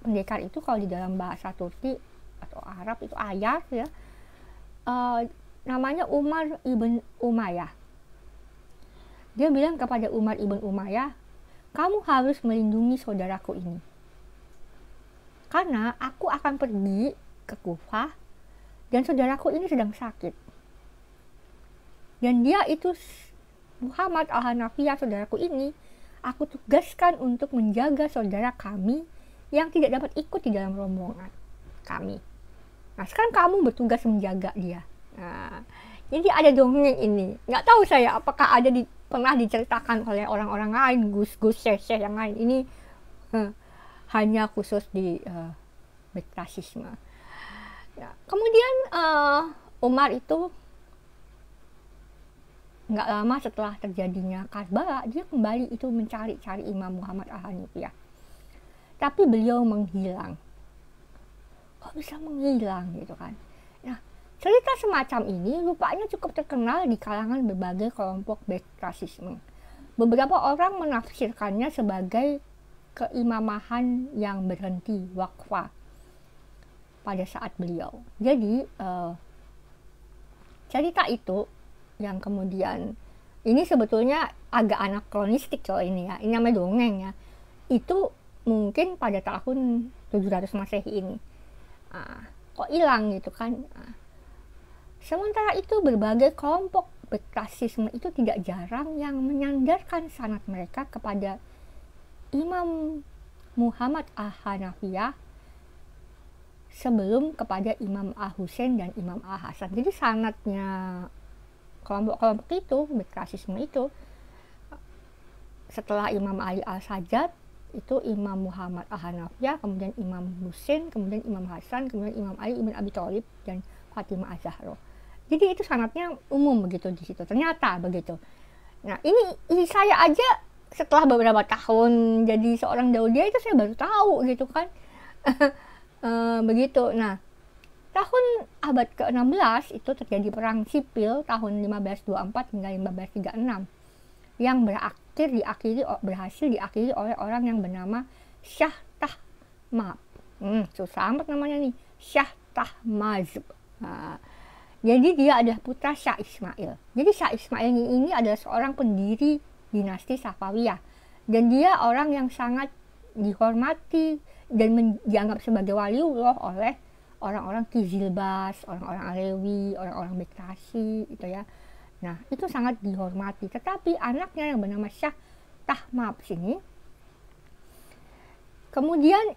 Pendekar itu kalau di dalam bahasa Turki atau Arab itu ayah ya. Namanya Umar ibn Umayyah. Dia bilang kepada Umar ibn Umayyah, kamu harus melindungi saudaraku ini. Karena aku akan pergi ke Kufah dan saudaraku ini sedang sakit. Dan dia itu Muhammad Al-Hanafiyah, saudaraku ini, aku tugaskan untuk menjaga saudara kami yang tidak dapat ikut di dalam rombongan kami. Nah, sekarang kamu bertugas menjaga dia. Nah, jadi ada dongeng ini. Nggak tahu saya apakah pernah diceritakan oleh orang-orang lain, gus-gus, syekh yang lain. Ini hanya khusus di Bektasisme. Ya, kemudian Umar itu nggak lama setelah terjadinya Karbala, dia kembali itu mencari-cari Imam Muhammad Al-Hanafiyah. Tapi beliau menghilang. Kok bisa menghilang gitu kan? Nah, cerita semacam ini rupanya cukup terkenal di kalangan berbagai kelompok Bektasisme. Beberapa orang menafsirkannya sebagai keimamahan yang berhenti wakfa pada saat beliau. Jadi cerita itu yang kemudian ini sebetulnya agak anakronistik kalau ini ya, ini namanya dongeng ya, itu mungkin pada tahun 700 Masehi ini kok hilang gitu kan. Sementara itu berbagai kelompok Bektasisme itu tidak jarang yang menyandarkan sanad mereka kepada Imam Muhammad Al-Hanafiyah sebelum kepada Imam Al-Husain dan Imam Al-Hasan. Jadi sanadnya kelompok-kelompok itu, Bektasisme itu, setelah Imam Ali Al-Sajjad itu Imam Muhammad Al-Hanafiyah, kemudian Imam Husain, kemudian Imam Hasan, kemudian Imam Ali ibn Abi Thalib dan Fatimah Az-Zahra. Jadi itu sanatnya umum begitu di situ. Ternyata begitu. Nah, ini saya aja setelah beberapa tahun jadi seorang Daudiya itu saya baru tahu gitu kan. Begitu. Nah, tahun abad ke-16 itu terjadi perang sipil tahun 1524 hingga 1536 yang berhasil diakhiri oleh orang yang bernama Shah Tahmab. Susah amat namanya nih, Shah Tahmazb. Nah, jadi dia adalah putra Shah Ismail. Jadi Shah Ismail ini adalah seorang pendiri dinasti Safawiyah. Dan dia orang yang sangat dihormati dan dianggap sebagai waliullah oleh orang-orang Kizilbas, orang-orang Alewi, orang-orang Bektashi gitu ya. Nah, itu sangat dihormati. Tetapi anaknya yang bernama Shah Tahmab sini kemudian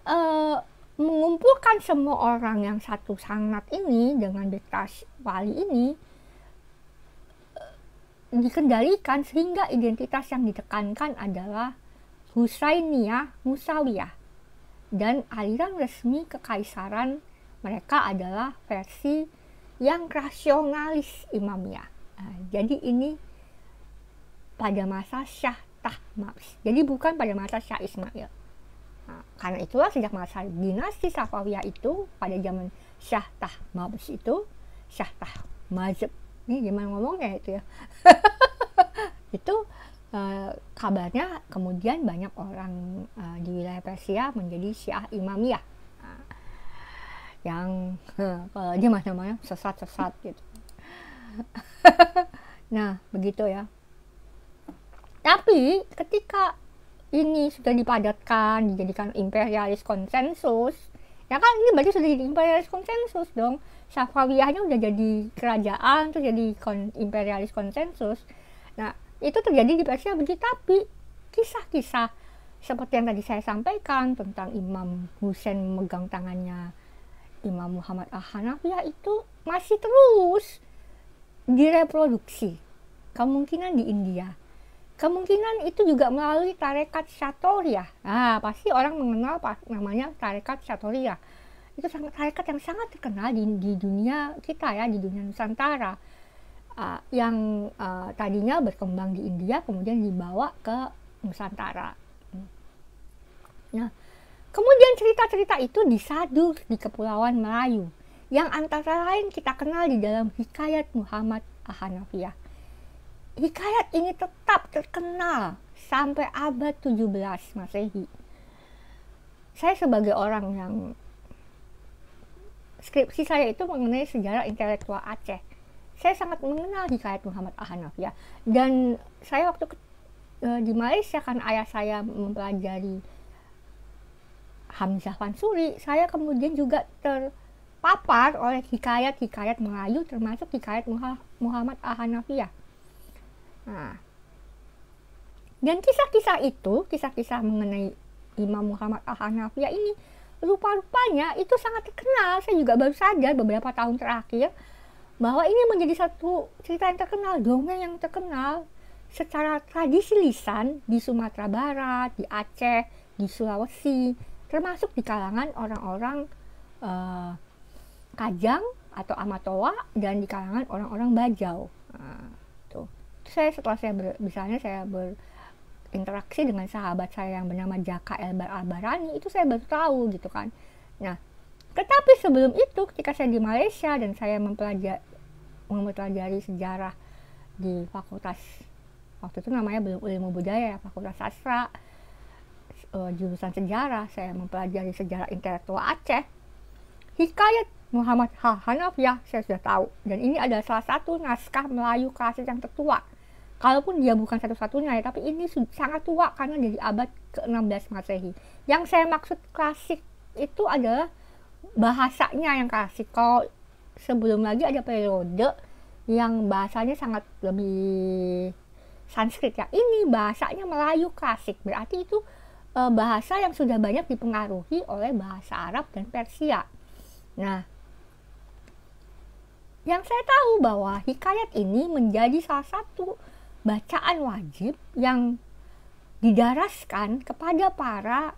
mengumpulkan semua orang yang satu sanat ini dengan Bektashi wali ini dikendalikan sehingga identitas yang ditekankan adalah Husainiyah Musawiyah. Dan aliran resmi kekaisaran mereka adalah versi yang rasionalis Imamiyah. Nah, jadi ini pada masa Shah Tahmab. Jadi bukan pada masa Shah Ismail. Nah, karena itulah sejak masa dinasti Safawiyah itu pada zaman Shah Tahmab itu Shah Tahmazb. Ini gimana ngomongnya itu ya? Itu kabarnya kemudian banyak orang di wilayah Persia menjadi Syiah Imamiyah. Yang kalau dia namanya sesat-sesat gitu. Nah, begitu ya. Tapi ketika ini sudah dipadatkan, dijadikan imperialis konsensus, ya kan ini berarti sudah jadi imperialis konsensus dong. Safawiyahnya udah jadi kerajaan, terus jadi imperialis konsensus. Nah, itu terjadi di Persia begitu. Tapi kisah-kisah seperti yang tadi saya sampaikan tentang Imam Husain memegang tangannya Imam Muhammad Al-Hanafiyah itu masih terus direproduksi. Kemungkinan di India. Kemungkinan itu juga melalui tarekat Shatoriyah. Nah, pasti orang mengenal namanya tarekat Shatoriyah. Itu tarekat yang sangat terkenal di dunia kita ya, di dunia Nusantara. Yang tadinya berkembang di India, kemudian dibawa ke Nusantara. Nah, kemudian cerita-cerita itu disadur di Kepulauan Melayu, yang antara lain kita kenal di dalam Hikayat Muhammad Al-Hanafiyah. Hikayat ini tetap terkenal sampai abad 17 Masehi. Saya sebagai orang yang skripsi saya itu mengenai sejarah intelektual Aceh, saya sangat mengenal Hikayat Muhammad Al-Hanafiyah. Dan saya waktu di Malaysia kan ayah saya mempelajari Hamzah Fansuri, saya kemudian juga terpapar oleh hikayat-hikayat Melayu, termasuk Hikayat Muhammad Al-Hanafiyah. Nah, dan kisah-kisah itu, kisah-kisah mengenai Imam Muhammad Al-Hanafiyah ini, rupa-rupanya itu sangat terkenal. Saya juga baru sadar beberapa tahun terakhir bahwa ini menjadi satu cerita yang terkenal, dongeng yang terkenal secara tradisi lisan di Sumatera Barat, di Aceh, di Sulawesi, termasuk di kalangan orang-orang Kajang atau Amatoa dan di kalangan orang-orang Bajau. Setelah saya berinteraksi dengan sahabat saya yang bernama Jaka Elbar Albarani, itu saya baru tahu gitu kan. Nah, tetapi sebelum itu ketika saya di Malaysia dan saya mempelajari sejarah di fakultas, waktu itu namanya belum ilmu budaya, fakultas sastra, jurusan sejarah, saya mempelajari sejarah intelektual Aceh. Hikayat Muhammad Al-Hanafiyah saya sudah tahu, dan ini adalah salah satu naskah Melayu klasik yang tertua. Kalaupun dia bukan satu-satunya ya, tapi ini sangat tua karena dari abad ke-16 Masehi. Yang saya maksud klasik itu adalah bahasanya yang klasik. Kalau sebelum lagi ada periode yang bahasanya sangat lebih Sanskrit ya. Ini bahasanya Melayu klasik, berarti itu bahasa yang sudah banyak dipengaruhi oleh bahasa Arab dan Persia. Nah, yang saya tahu bahwa hikayat ini menjadi salah satu bacaan wajib yang didaraskan kepada para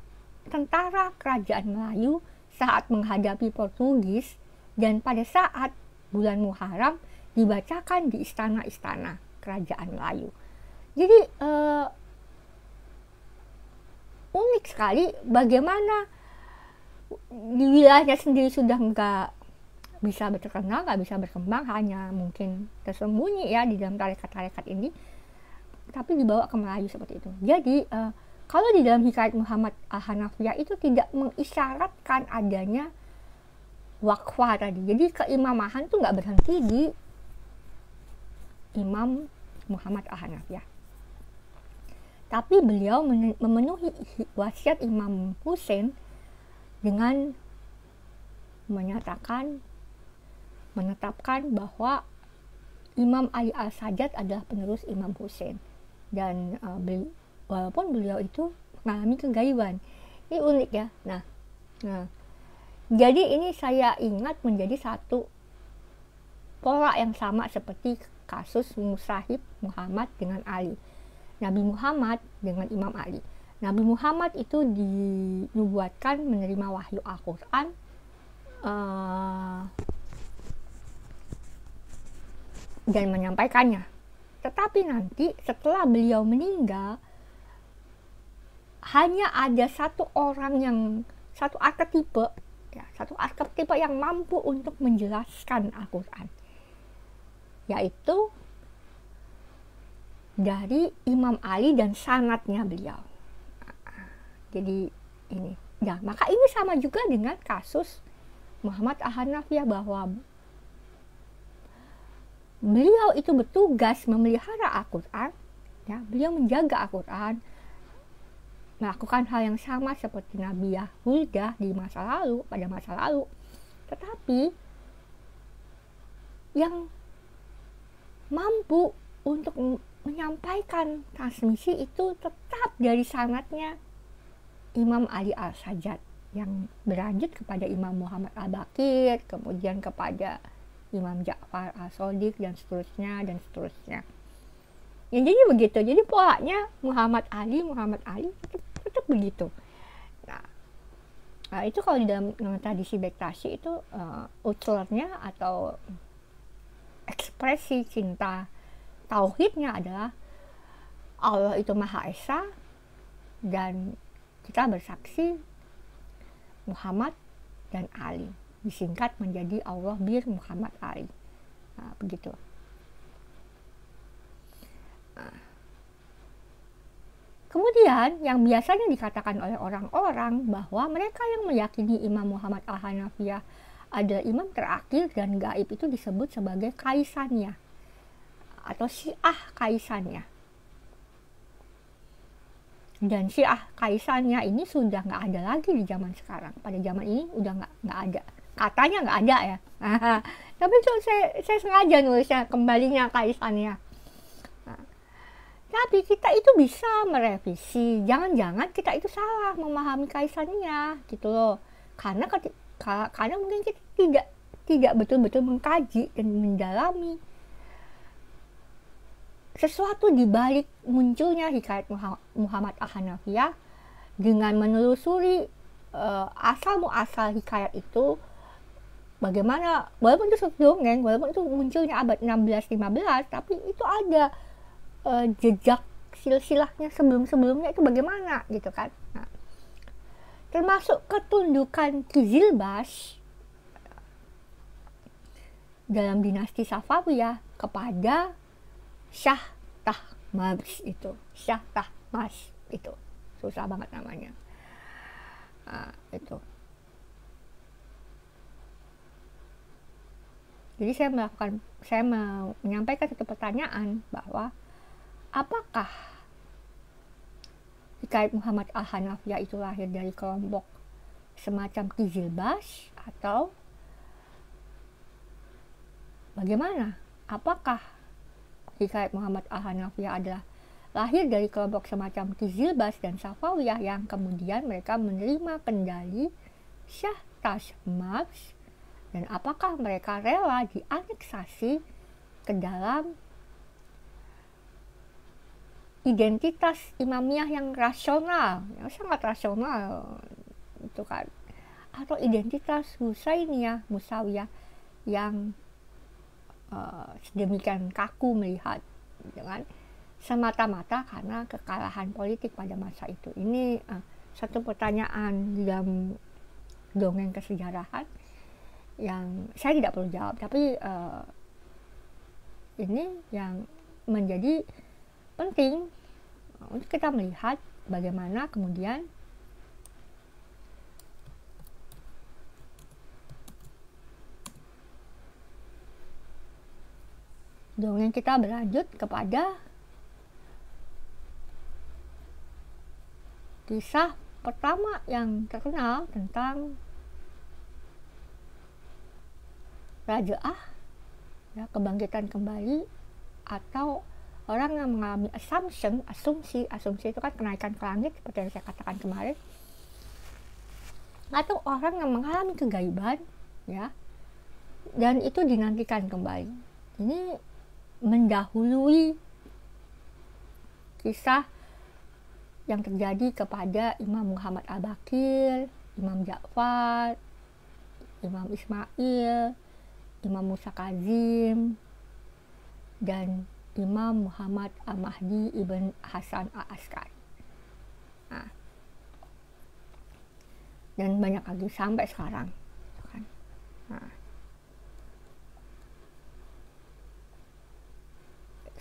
tentara kerajaan Melayu saat menghadapi Portugis, dan pada saat bulan Muharram dibacakan di istana-istana kerajaan Melayu. Jadi unik sekali bagaimana di wilayahnya sendiri sudah nggak bisa terkenal, nggak bisa berkembang, hanya mungkin tersembunyi ya di dalam tarekat-tarekat ini, tapi dibawa ke Melayu seperti itu. Jadi kalau di dalam Hikayat Muhammad Al-Hanafiyah itu tidak mengisyaratkan adanya waqfah tadi. Jadi keimamahan tuh nggak berhenti di Imam Muhammad Al-Hanafiyah. Tapi beliau memenuhi wasiat Imam Hussein dengan menetapkan bahwa Imam Ali Al-Sajjad adalah penerus Imam Hussein. Dan walaupun beliau itu mengalami kegaiban. Ini unik ya. Nah, jadi ini saya ingat menjadi satu pola yang sama seperti kasus Musahib Muhammad dengan Ali. Nabi Muhammad dengan Imam Ali. Nabi Muhammad itu dinubuatkan menerima wahyu Al-Quran dan menyampaikannya. Tetapi nanti setelah beliau meninggal, hanya ada satu arketipe yang mampu untuk menjelaskan Al-Quran, yaitu dari Imam Ali dan sanadnya beliau. Jadi ini, ya, maka ini sama juga dengan kasus Muhammad Al-Hanafiyah, bahwa beliau itu bertugas memelihara Al-Quran, ya, beliau menjaga Al-Quran, melakukan hal yang sama seperti Nabi Yahudah pada masa lalu. Tetapi yang mampu untuk menyampaikan transmisi itu tetap dari sanadnya Imam Ali Al-Sajjad, yang berlanjut kepada Imam Muhammad Al-Baqir, kemudian kepada Imam Ja'far Al-Shadiq, dan seterusnya. Ya, jadi begitu. Jadi polanya Muhammad Ali tetap begitu. Nah, itu kalau di dalam tradisi Bektashi itu uclernya atau ekspresi cinta tauhidnya adalah Allah itu Maha Esa, dan kita bersaksi Muhammad dan Ali, disingkat menjadi Allah bir Muhammad Ali. Nah, begitu. Kemudian yang biasanya dikatakan oleh orang-orang bahwa mereka yang meyakini Imam Muhammad Al-Hanafiyah adalah imam terakhir dan gaib itu disebut sebagai kaisannya atau Syiah kaisannya. Dan Syiah kaisannya ini sudah nggak ada lagi di zaman sekarang. Pada zaman ini udah nggak ada. Katanya nggak ada ya. Tapi saya sengaja nulisnya kembalinya kaisannya. Tapi kita itu bisa merevisi. Jangan-jangan kita itu salah memahami kaisannya gitu loh. Karena mungkin kita tidak betul-betul mengkaji dan mendalami sesuatu di balik munculnya Hikayat Muhammad Al-Hanafiyah, dengan menelusuri asal muasal hikayat itu, bagaimana, walaupun itu dongeng, walaupun itu munculnya abad 16-15, tapi itu ada jejak silsilahnya sebelumnya itu bagaimana gitu kan. Nah, termasuk ketundukan Qizilbash dalam dinasti Safawiyah kepada Shah Tahmasp itu susah banget namanya. Itu. Jadi saya menyampaikan satu pertanyaan, bahwa apakah Hikayat Muhammad Al-Hanafiyah itu lahir dari kelompok semacam Qizilbash, atau bagaimana? Apakah Hikayat Muhammad Al-Hanafiyah adalah lahir dari kelompok semacam Qizilbash dan Safawiyah yang kemudian mereka menerima kendali Shah Tahmasp, dan apakah mereka rela dianeksasi ke dalam identitas imamiyah yang rasional, yang sangat rasional itu kan, atau identitas Husainiyah Musawiyah yang sedemikian kaku melihat, dengan semata-mata karena kekalahan politik pada masa itu. Ini satu pertanyaan dalam dongeng kesejarahan yang saya tidak perlu jawab, tapi ini yang menjadi penting untuk kita melihat bagaimana kemudian dongeng kita berlanjut kepada kisah pertama yang terkenal tentang Raja Ah, ya, kebangkitan kembali, atau orang yang mengalami asumsi itu kan kenaikan ke langit seperti yang saya katakan kemarin, atau orang yang mengalami kegaiban, ya, dan itu dinantikan kembali. Ini mendahului kisah yang terjadi kepada Imam Muhammad Al-Baqir, Imam Ja'far, Imam Ismail, Imam Musa Kazim, dan Imam Muhammad Al-Mahdi Ibn Hasan Al-Askari. Nah, dan banyak lagi sampai sekarang. Nah,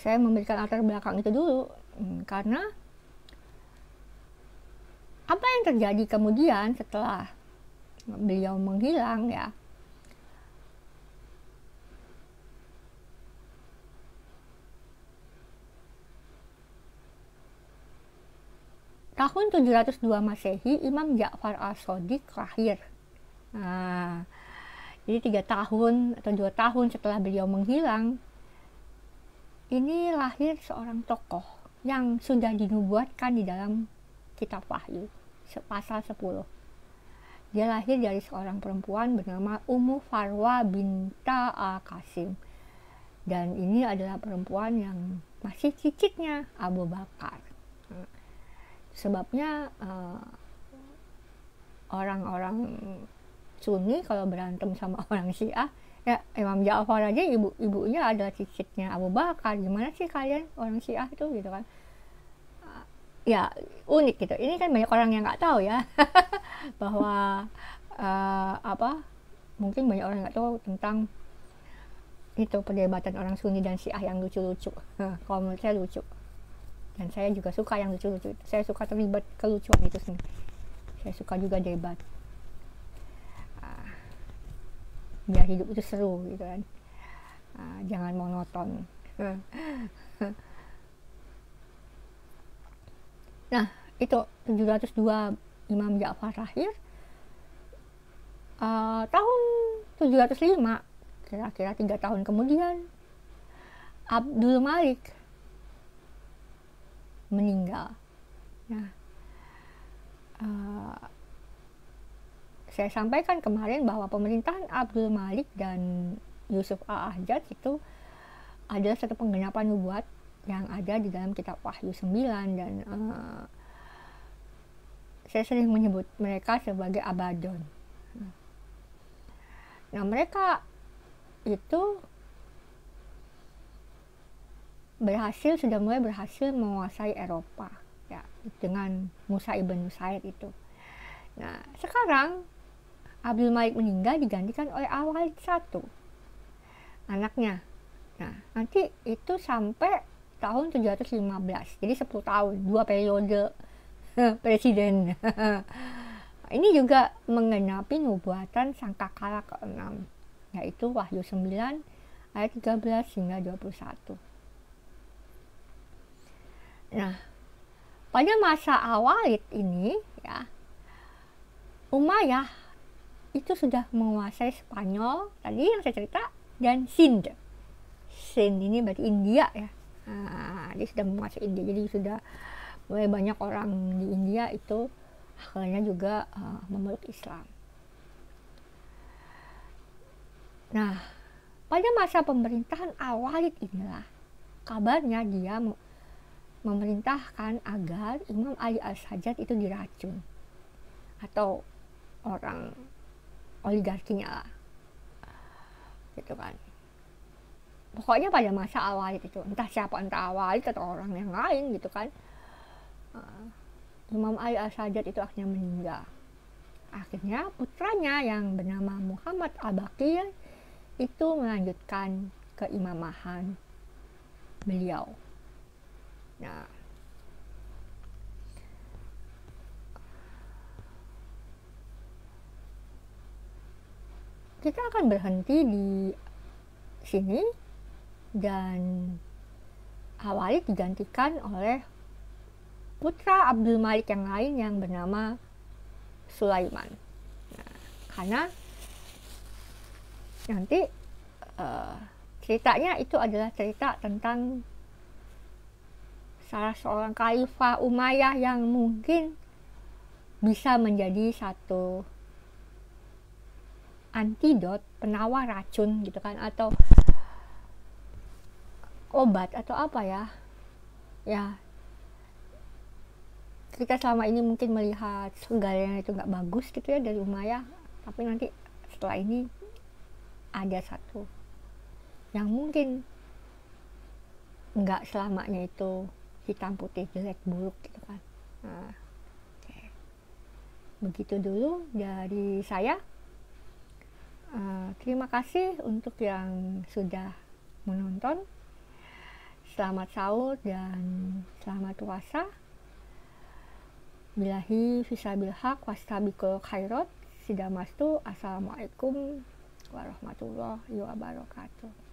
saya memberikan latar belakang itu dulu karena apa yang terjadi kemudian setelah beliau menghilang, ya, tahun 702 Masehi Imam Ja'far As-Shadiq lahir. Nah, jadi 3 tahun atau 2 tahun setelah beliau menghilang, ini lahir seorang tokoh yang sudah dinubuatkan di dalam kitab Wahyu, pasal 10. Dia lahir dari seorang perempuan bernama Ummu Farwa binta Al-Qasim. Dan ini adalah perempuan yang masih cicitnya Abu Bakar. Sebabnya orang-orang Sunni kalau berantem sama orang Syiah, ya Imam Ja'far aja ibunya adalah cicitnya Abu Bakar. Gimana sih kalian orang Syiah itu, gitu kan? Ya unik gitu. Ini kan banyak orang yang nggak tahu ya bahwa mungkin banyak orang nggak tahu tentang itu perdebatan orang Sunni dan Syiah yang lucu-lucu. Kalau menurut saya lucu, dan saya juga suka yang lucu-lucu. Saya suka terlibat kelucuan itu sendiri. Saya suka juga debat. Biar hidup itu seru, gitu kan. Jangan monoton. Nah, itu 702 Imam Ja'far lahir. Tahun 705, kira-kira 3 tahun kemudian, Abdul Malik meninggal. Nah, saya sampaikan kemarin bahwa pemerintahan Abdul Malik dan Yusuf Al-Hajjaj itu adalah satu penggenapan nubuat yang ada di dalam kitab Wahyu 9, dan saya sering menyebut mereka sebagai Abaddon. Nah, mereka itu sudah mulai berhasil menguasai Eropa, ya, dengan Musa ibn Nusair itu. Nah, sekarang Abdul Malik meninggal, digantikan oleh Al-Walid I, anaknya. Nah, nanti itu sampai tahun 715, jadi 10 tahun, 2 periode presiden. Ini juga menggenapi nubuatan sangkakala ke-6, yaitu Wahyu 9 ayat 13 hingga 21. Nah, pada masa Al-Walid ini, ya, Umayyah itu sudah menguasai Spanyol tadi yang saya cerita, dan Sind ini berarti India, ya. Nah, dia sudah menguasai India, jadi sudah mulai banyak orang di India itu akhirnya juga memeluk Islam. Nah, pada masa pemerintahan Al-Walid inilah kabarnya dia memerintahkan agar Imam Ali Al-Sajjad itu diracun, atau orang oligarkinya lah, gitu kan. pokoknya pada masa Al-Walid itu, entah siapa, entah Al-Walid atau orang yang lain gitu kan, Imam Ali Al-Sajjad itu akhirnya meninggal. Akhirnya putranya yang bernama Muhammad Al-Baqir itu melanjutkan keimamahan beliau. Nah, kita akan berhenti di sini dan Al-Walid digantikan oleh putra Abdul Malik yang lain yang bernama Sulaiman. Nah, karena nanti ceritanya itu adalah cerita tentang salah seorang khalifah Umayyah yang mungkin bisa menjadi satu antidot, penawar racun gitu kan, atau obat atau apa ya. Kita selama ini mungkin melihat segalanya itu nggak bagus gitu ya dari Umayyah, tapi nanti setelah ini ada satu yang mungkin nggak selamanya itu hitam putih, jelek buruk gitu kan. Nah, okay. Begitu dulu dari saya. Terima kasih untuk yang sudah menonton. Selamat sahur dan selamat puasa. Billahi fisabil haq wastabiqul khairat. Sidamastu. Assalamualaikum warahmatullahi wabarakatuh.